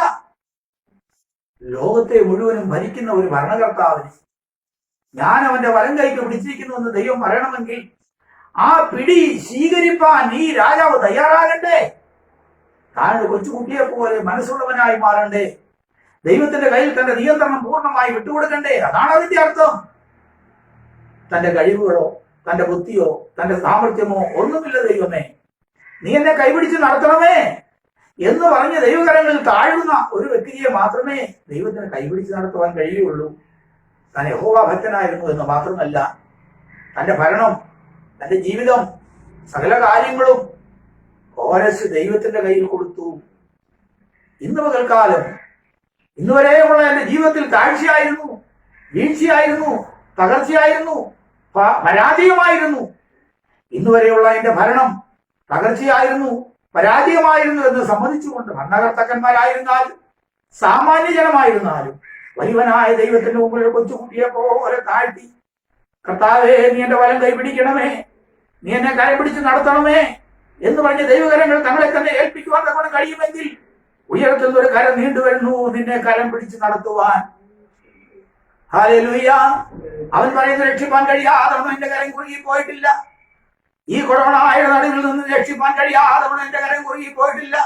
ലോകത്തെ മുഴുവനും ഭരിക്കുന്ന ഒരു ഭരണകർത്താവിന് ഞാൻ അവന്റെ വലം കൈക്ക് പിടിച്ചിരിക്കുന്നു എന്ന് ദൈവം പറയണമെങ്കിൽ ആ പിടി സ്വീകരിപ്പാൻ ഈ രാജാവ് തയ്യാറാകണ്ടേ? താൻ കൊച്ചുകുട്ടിയെ പോലെ മനസ്സുള്ളവനായി മാറണ്ടേ? ദൈവത്തിന്റെ കയ്യിൽ തന്റെ നിയന്ത്രണം പൂർണ്ണമായി വിട്ടുകൊടുക്കണ്ടേ? അതാണ് അതിന്റെ അർത്ഥം. തന്റെ കഴിവുകളോ തന്റെ ബുദ്ധിയോ തന്റെ സാമർഥ്യമോ ഒന്നുമില്ല ദൈവമേ, നീ എന്നെ കൈപിടിച്ച് നടത്തണമേ എന്ന് പറഞ്ഞ് ദൈവകരങ്ങളിൽ താഴുന്ന ഒരു വ്യക്തിയെ മാത്രമേ ദൈവത്തിന് കൈപിടിച്ച് നടത്തുവാൻ കഴിയുള്ളൂ. താൻ യഹോവ ഭക്തനായിരുന്നു എന്ന് മാത്രമല്ല, തന്റെ ഭരണം, തന്റെ ജീവിതം, സകല കാര്യങ്ങളും കോരേശ് ദൈവത്തിന്റെ കയ്യിൽ കൊടുത്തു. ഇന്ന് പകൽക്കാലം, ഇന്നുവരെയുള്ള എന്റെ ജീവിതത്തിൽ താഴ്ചയായിരുന്നു, വീഴ്ചയായിരുന്നു, തകർച്ചയായിരുന്നു, പരാജയമായിരുന്നു. ഇന്നുവരെയുള്ള എന്റെ ഭരണം തകർച്ചയായിരുന്നു, പരാജയമായിരുന്നു എന്ന് സമ്മതിച്ചുകൊണ്ട് ഭരണകർത്താക്കന്മാരായിരുന്നാലും സാമാന്യ ജനമായിരുന്നാലും വലിയവനായ ദൈവത്തിന്റെ മുമ്പിൽ കൊച്ചുകുട്ടിയെ പോലെ താഴ്ത്തി, കർത്താവേ നീ എന്റെ വലം കൈ പിടിക്കണമേ, നീ എന്നെ കരം പിടിച്ച് നടത്തണമേ എന്ന് പറഞ്ഞ ദൈവകരങ്ങൾ തങ്ങളെ തന്നെ ഏൽപ്പിക്കുവാൻ തങ്ങളെ കഴിയുമെങ്കിൽ ഉയരത്തുന്ന ഒരു കരം നീണ്ടുവരുന്നു നിന്നെ കരം പിടിച്ച് നടത്തുവാൻ. ഹല്ലേലൂയ. അവൻ പറയുന്നത് രക്ഷിപ്പാൻ കഴിയാതവണ്ണം എന്റെ കരം കുറുകി പോയിട്ടില്ല. ഈ കൊറോണയുടെ നടുവിൽ നിന്ന് രക്ഷിപ്പാൻ കഴിയാതവണ്ണം എന്റെ കരം കുറുകി പോയിട്ടില്ല.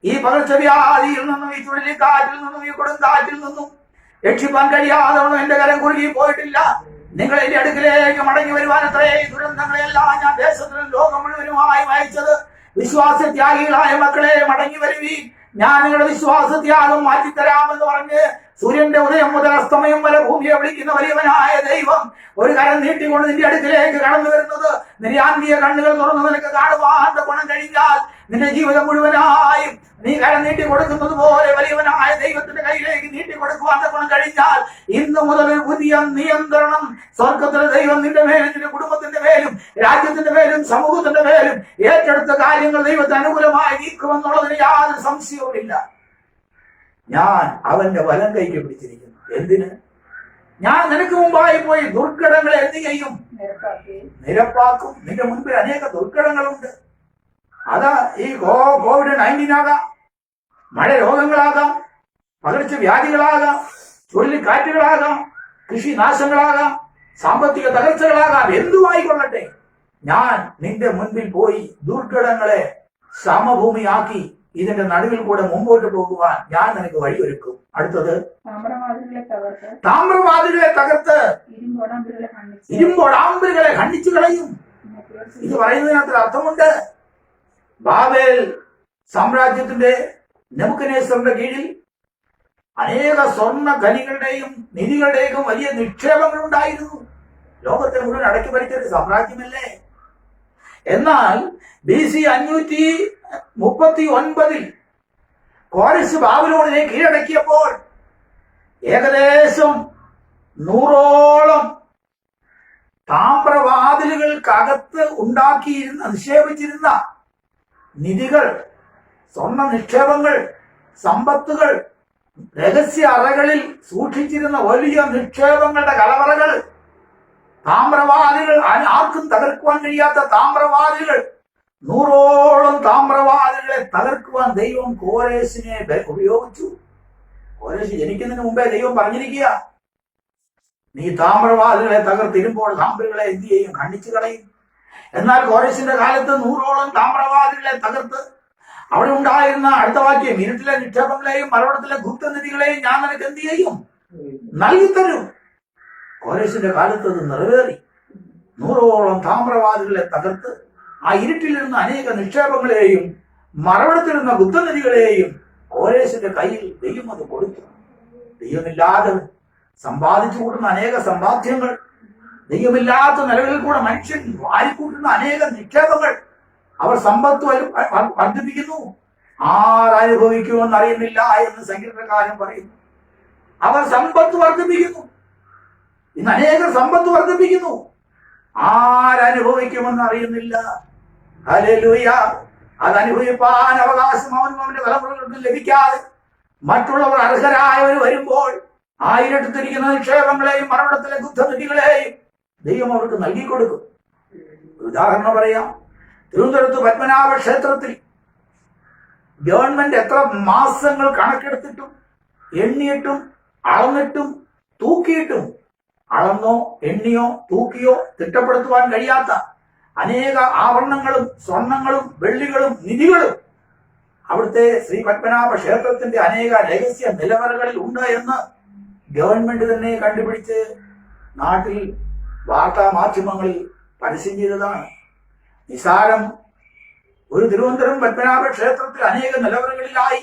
ഈ പകർച്ചവ്യാധിയിൽ നിന്നും ഈ ചുഴലിക്കാറ്റിൽ നിന്നും ഈ കൊടുങ്കാറ്റിൽ നിന്നും രക്ഷിപ്പാൻ കഴിയാതവണ്ണം എന്റെ കരം കുറുകി പോയിട്ടില്ല. നിങ്ങൾ എന്റെ അടുക്കിലേക്ക് മടങ്ങി വരുവാൻ അത്രേ ദുരന്തങ്ങളെല്ലാം ഞാൻ ദേശത്തിലും ലോകം മുഴുവനുമായി വായിച്ചത്. വിശ്വാസത്യാഗികളായ മക്കളെ മടങ്ങി വരുവീൻ, ഞാൻ നിങ്ങളുടെ വിശ്വാസത്യാഗം മാറ്റിത്തരാമെന്ന് പറഞ്ഞ് സൂര്യന്റെ ഉദയം മുതൽ അസ്തമയം വരെ ഭൂമിയെ വിളിക്കുന്ന വലിയവനായ ദൈവം ഒരു കരം നീട്ടിക്കൊണ്ട് നിന്റെ അടുക്കിലേക്ക് കടന്നു വരുന്നത് നിന്റെ ആത്മീയ കണ്ണുകൾ തുറന്ന് നിനക്ക് കാണുവാൻ ഗുണം കഴിഞ്ഞാൽ നിന്റെ ജീവിതം മുഴുവനായും നീ കരം നീട്ടി കൊടുക്കുന്നത് പോലെ വലിയവനായ ദൈവത്തിന്റെ കയ്യിലേക്ക് നീട്ടി കൊടുക്കുവാൻ ഗുണം കഴിഞ്ഞാൽ ഇന്ന് മുതൽ പുതിയ നിയന്ത്രണം സ്വർഗത്തിലെ ദൈവം നിന്റെ മേലും നിന്റെ കുടുംബത്തിന്റെ മേലും രാജ്യത്തിന്റെ മേലും സമൂഹത്തിന്റെ മേലും ഏറ്റെടുത്ത കാര്യങ്ങൾ ദൈവത്തിന് അനുകൂലമായി നീക്കുമെന്നുള്ളതിന് യാതൊരു സംശയവുമില്ല. ഞാൻ അവന്റെ വലം കൈക്ക് പിടിച്ചിരിക്കുന്നു. എന്തിന്? ഞാൻ നിനക്ക് മുമ്പായി പോയി ദുർഘടങ്ങളെ എന്ത് ചെയ്യും? നിരപ്പാക്കും. നിന്റെ മുൻപിൽ അനേക ദുർഘടങ്ങളുണ്ട്. അതാ ഈ COVID-19 ആകാം, മഴ രോഗങ്ങളാകാം, പകർച്ചവ്യാധികളാകാം, ചുഴലിക്കാറ്റുകളാകാം, കൃഷി നാശങ്ങളാകാം, സാമ്പത്തിക തകർച്ചകളാകാം, എന്തുമായിക്കൊള്ളട്ടെ, ഞാൻ നിന്റെ മുൻപിൽ പോയി ദുർഘടങ്ങളെ സമഭൂമിയാക്കി ഇതിന്റെ നടുവിൽ കൂടെ മുമ്പോട്ട് പോകുവാൻ ഞാൻ നിനക്ക് വഴിയൊരുക്കും. അടുത്തത് താമ്രവാദികളെ തകർത്ത് ഇരുമ്പോടാമ്പലുകളെ ഖണ്ഡിച്ചു കളയും. ഇത് പറയുന്നതിനകത്ത് അർത്ഥമുണ്ട്. ബാബേൽ സാമ്രാജ്യത്തിന്റെ നെബൂഖദ്നേസറിന്റെ കീഴിൽ അനേക സ്വർണ്ണ ഖനികളുടെയും നിധികളുടെയും വലിയ നിക്ഷേപങ്ങൾ ഉണ്ടായിരുന്നു. ലോകത്തെ മുഴുവൻ അടക്കി ഭരിച്ചൊരു സാമ്രാജ്യമല്ലേ. എന്നാൽ BC 539 കോരസ് ബാബിലോണിനെ കീഴടക്കിയപ്പോൾ ഏകദേശം 100ഓളം താമ്രവാതിലുകൾക്കകത്ത് ഉണ്ടാക്കിയിരുന്ന നിക്ഷേപിച്ചിരുന്ന നിധികൾ, സ്വർണ്ണ നിക്ഷേപങ്ങൾ, സമ്പത്തുകൾ, രഹസ്യ അറകളിൽ സൂക്ഷിച്ചിരുന്ന വലിയ നിക്ഷേപങ്ങളുടെ കലവറകൾ, താമ്രവാദികൾ, ആർക്കും തകർക്കുവാൻ കഴിയാത്ത താമ്രവാദികൾ, 100ഓളം താമ്രവാദികളെ തകർക്കുവാൻ ദൈവം കോരേശിനെ ഉപയോഗിച്ചു. കോരേശ് ജനിക്കുന്നതിന് മുമ്പേ ദൈവം പറഞ്ഞിരിക്കുക, നീ താമ്രവാദികളെ തകർത്തിരുമ്പോൾ താമ്രകളെ എന്ത് ചെയ്യും? ഖണ്ഡിച്ചു കളയും. എന്നാൽ കോരേശിന്റെ കാലത്ത് 100ഓളം താമ്രവാദികളെ തകർത്ത് അവിടെ ഉണ്ടായിരുന്ന അടുത്ത വാക്യം, ഇരുട്ടിലെ നിക്ഷേപങ്ങളെയും മലവെള്ളത്തിലെ ഗുപ്തനിധികളെയും ഞാൻ നിനക്ക് എന്ത് ചെയ്യും? നൽകിത്തരും. കോരേശിന്റെ കാലത്ത് അത് നിറവേറി. 100ഓളം താമ്രവാദികളെ തകർത്ത് ആ ഇരുട്ടിലിരുന്ന അനേക നിക്ഷേപങ്ങളെയും മറവെടുത്തിരുന്ന ഗുപ്തനിധികളെയും കോരേശിന്റെ കയ്യിൽ ദൈവം അത് കൊടുത്തു. ദൈവമില്ലാതെ സമ്പാദിച്ചു കൂട്ടുന്ന അനേക സമ്പാദ്യങ്ങൾ, ദൈവമില്ലാത്ത നിലകളിൽ കൂടെ മനുഷ്യൻ വാരിക്കൂട്ടുന്ന അനേക നിക്ഷേപങ്ങൾ, അവർ സമ്പത്ത് വർദ്ധിപ്പിക്കുന്നു. ആരനുഭവിക്കുമെന്ന് അറിയുന്നില്ല എന്ന് സങ്കീർത്തനക്കാരൻ പറയുന്നു. അവർ സമ്പത്ത് വർദ്ധിപ്പിക്കുന്നു. ഇന്ന് അനേക സമ്പത്ത് വർദ്ധിപ്പിക്കുന്നു. ആരനുഭവിക്കുമെന്ന് അറിയുന്നില്ല. ഹല്ലേലൂയ. അതനുഭവിപ്പാൻ അവകാശം അവന്റെ തലമുറകൾക്ക് ലഭിക്കാതെ മറ്റുള്ളവർ അർഹരായവർ വരുമ്പോൾ ആയിരത്തിരിക്കുന്ന നിക്ഷേപങ്ങളെയും മരണത്തിലെ ഗുപ്തനിധികളെയും ദൈവം അവർക്ക് നൽകിക്കൊടുക്കും. ഉദാഹരണം പറയാം. തിരുവനന്തപുരത്ത് പത്മനാഭ ക്ഷേത്രത്തിൽ ഗവൺമെന്റ് എത്ര മാസങ്ങൾ കണക്കെടുത്തിട്ടും എണ്ണിയിട്ടും അളന്നിട്ടും തൂക്കിയിട്ടും അളന്നോ എണ്ണിയോ തൂക്കിയോ തിട്ടപ്പെടുത്തുവാൻ കഴിയാത്ത അനേക ആഭരണങ്ങളും സ്വർണങ്ങളും വെള്ളികളും നിധികളും അവിടുത്തെ ശ്രീ പത്മനാഭ ക്ഷേത്രത്തിന്റെ അനേക രഹസ്യ നിലവറകളിൽ ഉണ്ട് എന്ന് ഗവൺമെന്റ് തന്നെ കണ്ടുപിടിച്ച് നാട്ടിൽ വാർത്താ മാധ്യമങ്ങളിൽ പരസ്യം ചെയ്തതാണ്. നിസാരം ഒരു തിരുവനന്തപുരം പത്മനാഭ ക്ഷേത്രത്തിൽ അനേക നിലവറകളിലായി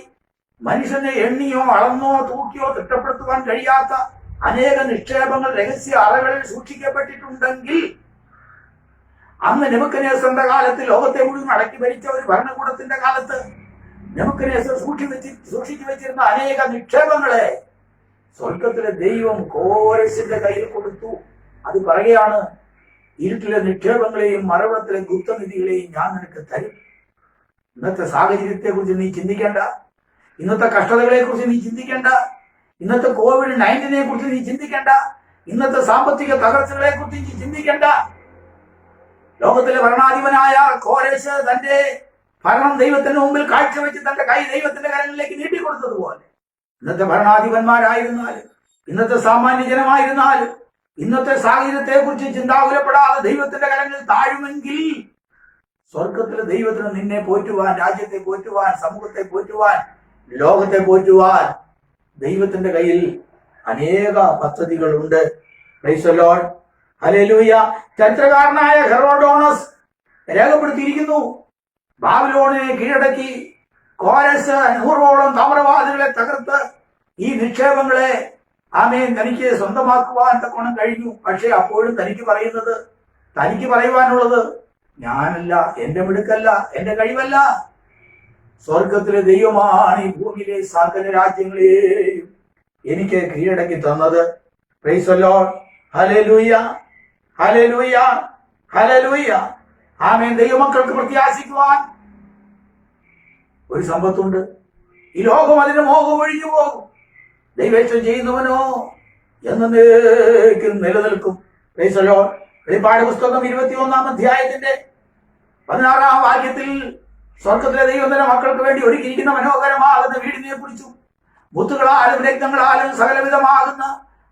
മനുഷ്യനെ എണ്ണിയോ അളന്നോ തൂക്കിയോ തിട്ടപ്പെടുത്തുവാൻ കഴിയാത്ത അനേക നിക്ഷേപങ്ങൾ രഹസ്യ അറകളിൽ സൂക്ഷിക്കപ്പെട്ടിട്ടുണ്ടെങ്കിൽ അന്ന് നെബൂഖദ്നേസറിന്റെ കാലത്ത് ലോകത്തെ മുഴുവൻ അടക്കി ഭരിച്ച ഒരു ഭരണകൂടത്തിന്റെ കാലത്ത് നെബൂഖദ്നേസർ സൂക്ഷിച്ചു വെച്ചിരുന്ന അനേക നിക്ഷേപങ്ങളെ സ്വർഗത്തിലെ ദൈവം കോരേശിന്റെ കയ്യിൽ കൊടുത്തു. അത് പറയുകയാണ്, ഇരുട്ടിലെ നിക്ഷേപങ്ങളെയും മറവിടത്തിലെ ഗുപ്തനിധികളെയും ഞാൻ നിനക്ക് തരും. ഇന്നത്തെ സാഹചര്യത്തെ കുറിച്ച് നീ ചിന്തിക്കേണ്ട. ഇന്നത്തെ കഷ്ടതകളെ കുറിച്ച് നീ ചിന്തിക്കേണ്ട. ഇന്നത്തെ COVID-19 കുറിച്ച് നീ ചിന്തിക്കേണ്ട. ഇന്നത്തെ സാമ്പത്തിക തകർച്ചകളെ കുറിച്ച് നീ ചിന്തിക്കേണ്ട. ലോകത്തിലെ ഭരണാധിപനായ കോരേശ് തന്റെ ഭരണം ദൈവത്തിന് മുമ്പിൽ കാഴ്ചവെച്ച് തന്റെ കൈ ദൈവത്തിന്റെ കരങ്ങളിലേക്ക് നീട്ടിക്കൊടുത്തതുപോലെ ഇന്നത്തെ ഭരണാധിപന്മാരായിരുന്നാലും ഇന്നത്തെ സാമാന്യ ജനമായിരുന്നാലും ഇന്നത്തെ സാഹചര്യത്തെ കുറിച്ച് ചിന്താകുലപ്പെടാതെ ദൈവത്തിന്റെ കരങ്ങളിൽ താഴുമെങ്കിൽ സ്വർഗത്തിലെ ദൈവത്തിന് നിന്നെ പോറ്റുവാൻ, രാജ്യത്തെ പോറ്റുവാൻ, സമൂഹത്തെ പോറ്റുവാൻ, ലോകത്തെ പോറ്റുവാൻ ദൈവത്തിന്റെ കയ്യിൽ അനേക പദ്ധതികളുണ്ട്. Price the Lord. ഹല്ലേലൂയ. ചരിത്രകാരനായ ഹെറോഡോണസ് രേഖപ്പെടുത്തിയിരിക്കുന്നു, ബാബിലോണിനെ കീഴടക്കി കോരസ് 100ഓളം താമ്രവാദികളെ തകർത്ത് ഈ നിക്ഷേപങ്ങളെ ആമേൻ തനിക്ക് സ്വന്തമാക്കുവാൻ തക്കോണം കഴിഞ്ഞു. പക്ഷെ അപ്പോഴും തനിക്ക് പറയുവാനുള്ളത് ഞാനല്ല, എന്റെ മിടുക്കല്ല, എന്റെ കഴിവല്ല, സ്വർഗത്തിലെ ദൈവമാണ് ഈ ഭൂമിയിലെ സകല രാജ്യങ്ങളെയും എനിക്ക് കീഴടക്കി തന്നത്. Praise the Lord. ഹല്ലേലൂയ, ഹല്ലേലൂയ, ഹല്ലേലൂയ. ആമേൻ. ദൈവമക്കൾക്ക് പ്രത്യാശിക്കുവാൻ ഒരു സമ്പത്തുണ്ട്. ഈ ലോകം അതിന്റെ മോഹം ഒഴിഞ്ഞു പോകും. ദൈവേഷ്ടം ചെയ്യുന്നവനോ എന്നേക്കും നിലനിൽക്കും. Price the Lord. വെളിപ്പാട് പുസ്തകം 21-ാം അധ്യായത്തിന്റെ 16-ാം വാക്യത്തിൽ സ്വർഗത്തിലെ ദൈവത്തിന്റെ മക്കൾക്ക് വേണ്ടി ഒരുക്കിയിരിക്കുന്ന മനോഹരമാകുന്ന വീടിനെ കുറിച്ചും മുത്തുകളാലും രക്തങ്ങളാലും സകലവിധമാകുന്ന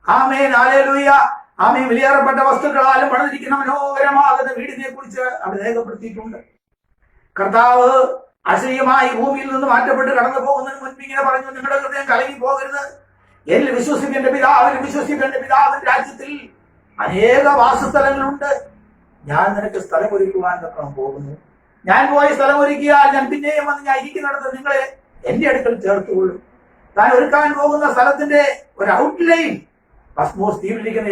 ആമേൻ ഹല്ലേലൂയ ആമേൻ വിലയേറപ്പെട്ട വസ്തുക്കളാലും പണിതിരിക്കുന്ന മനോഹരമാകുന്ന വീടിനെ കുറിച്ച് അവിടെ രേഖപ്പെടുത്തിയിട്ടുണ്ട്. കർത്താവ് അശരീയമായി ഭൂമിയിൽ നിന്ന് മാറ്റപ്പെട്ട് കടന്നു പോകുന്നതിന് മുൻപ് ഇങ്ങനെ പറഞ്ഞു, നിങ്ങളുടെ ഹൃദയം കലങ്ങി പോകരുത്. എന്നിൽ വിശ്വസിക്കേണ്ട പിതാവിന്റെ രാജ്യത്തിൽ അനേക വാസസ്ഥലങ്ങളുണ്ട്. ഞാൻ നിനക്ക് സ്ഥലമൊരുക്കുവാൻ പോകുന്നു. ഞാൻ പോയ സ്ഥലമൊരുക്കിയാൽ ഞാൻ പിന്നെയും വന്ന് ഞാൻ ഇരിക്കുന്നിടത്ത് നിങ്ങളെ എന്റെ അടുക്കൽ ചേർത്തുകൊള്ളും. താൻ ഒരുക്കാൻ പോകുന്ന സ്ഥലത്തിന്റെ ഒരു ഔട്ട്ലൈൻ പസ്മോസ് ദ്വീപിലിരിക്കുന്ന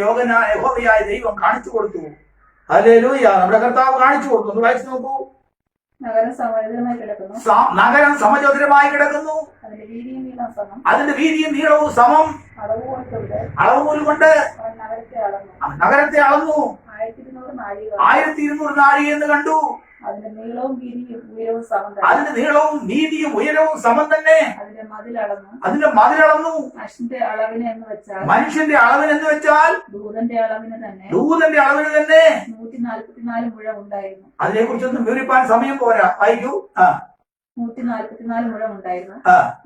യഹോവയായ ദൈവം കാണിച്ചു കൊടുത്തു. ഹല്ലേലൂയ. നമ്മുടെ കർത്താവ് കാണിച്ചു കൊടുത്തു. ഒന്ന് വായിച്ചു നോക്കൂ. നഗരം സമചതുരമായി കിടക്കുന്നു. നഗരം സമചതുരമായി കിടക്കുന്നു. അതിന്റെ വീതിയും നീളവും സമം. അളവുകോൽ കൊണ്ട് നഗരത്തെ അളന്നു. 1200 നാഴിക എന്ന് കണ്ടു. അതിന്റെ നീളവും വീതിയും ഉയരവും സമം തന്നെ. അതിന്റെ മതിലളന്നു. മനുഷ്യന്റെ അളവിനെന്ന് വെച്ചാൽ ദൂതന്റെ അളവിന് തന്നെ 144 മുഴം ഉണ്ടായിരുന്നു. അതിനെ കുറിച്ചൊന്നും വിവരിപ്പാൻ സമയം പോരാ. വായിക്കൂ. 144 മുഴം ഉണ്ടായിരുന്നു.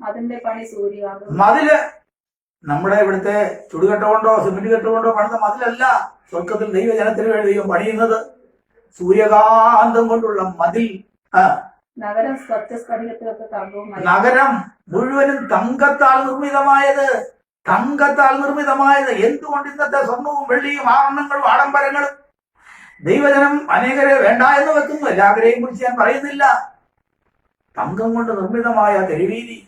അതിന്റെ പണി സൂര്യകാന്തം. മതില് നമ്മുടെ ഇവിടുത്തെ ചുടുകെട്ട കൊണ്ടോ സിമെന്റ് കെട്ട് കൊണ്ടോ പണിത മതിലല്ല. സ്വർഗത്തിൽ ദൈവജനത്തിന് വേണ്ടി ദൈവം പണിയുന്നത് സൂര്യകാന്തം കൊണ്ടുള്ള മതിൽ. നഗരം സത്യസ്ഫടികത്തിലൊക്കെ തങ്കവുമായി. നഗരം മുഴുവനും തങ്കത്താൽ നിർമ്മിതമായത്. എന്തുകൊണ്ട് ഇന്നത്തെ സ്വർണവും വെള്ളിയും ആഭരണങ്ങളും ആഡംബരങ്ങളും ദൈവജനം അനേകരെ വേണ്ട എന്ന് വെക്കുന്നു. എല്ലാവരെയും കുറിച്ച് ഞാൻ പറയുന്നില്ല. തങ്കം കൊണ്ട് നിർമ്മിതമായ തെരുവീതി,